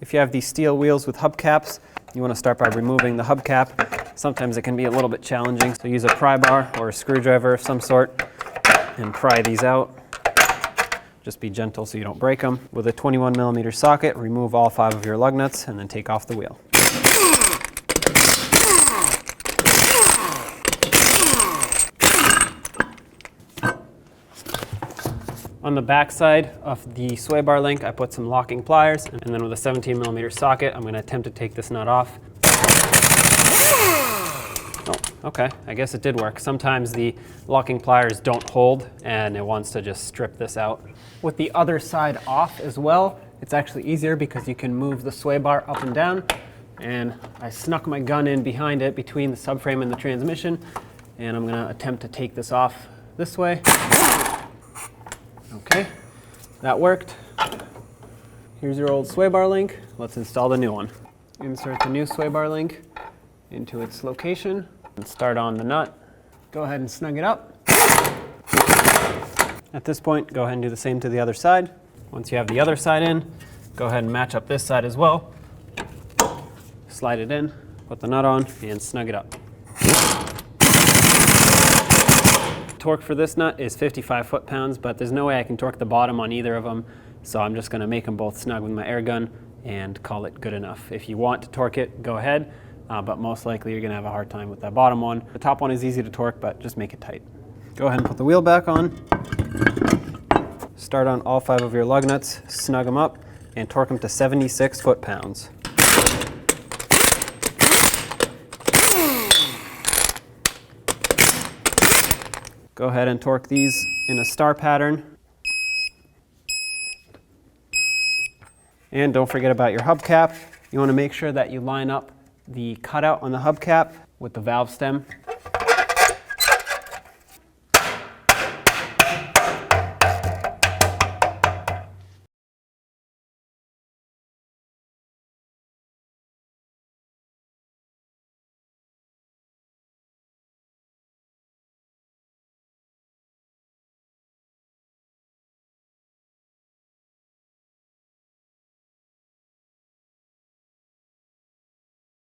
If you have these steel wheels with hubcaps, you want to start by removing the hubcap. Sometimes it can be a little bit challenging, so use a pry bar or a screwdriver of some sort and pry these out. Just be gentle so you don't break them. With a 21mm socket, remove all 5 of your lug nuts and then take off the wheel. On the back side of the sway bar link, I put some locking pliers, and then with a 17mm socket, I'm going to attempt to take this nut off. Oh, okay, I guess it did work. Sometimes the locking pliers don't hold, and it wants to just strip this out. With the other side off as well, it's actually easier because you can move the sway bar up and down, and I snuck my gun in behind it between the subframe and the transmission, and I'm going to attempt to take this off this way. Okay, that worked. Here's your old sway bar link. Let's install the new one. Insert the new sway bar link into its location and start on the nut. Go ahead and snug it up. At this point, go ahead and do the same to the other side. Once you have the other side in, go ahead and match up this side as well. Slide it in, put the nut on, and snug it up. Torque for this nut is 55 foot-pounds, but there's no way I can torque the bottom on either of them, so I'm just going to make them both snug with my air gun and call it good enough. If you want to torque it, go ahead, but most likely you're going to have a hard time with that bottom one. The top one is easy to torque, but just make it tight. Go ahead and put the wheel back on. Start on all 5 of your lug nuts, snug them up, and torque them to 76 foot-pounds. Go ahead and torque these in a star pattern. And don't forget about your hubcap. You want to make sure that you line up the cutout on the hubcap with the valve stem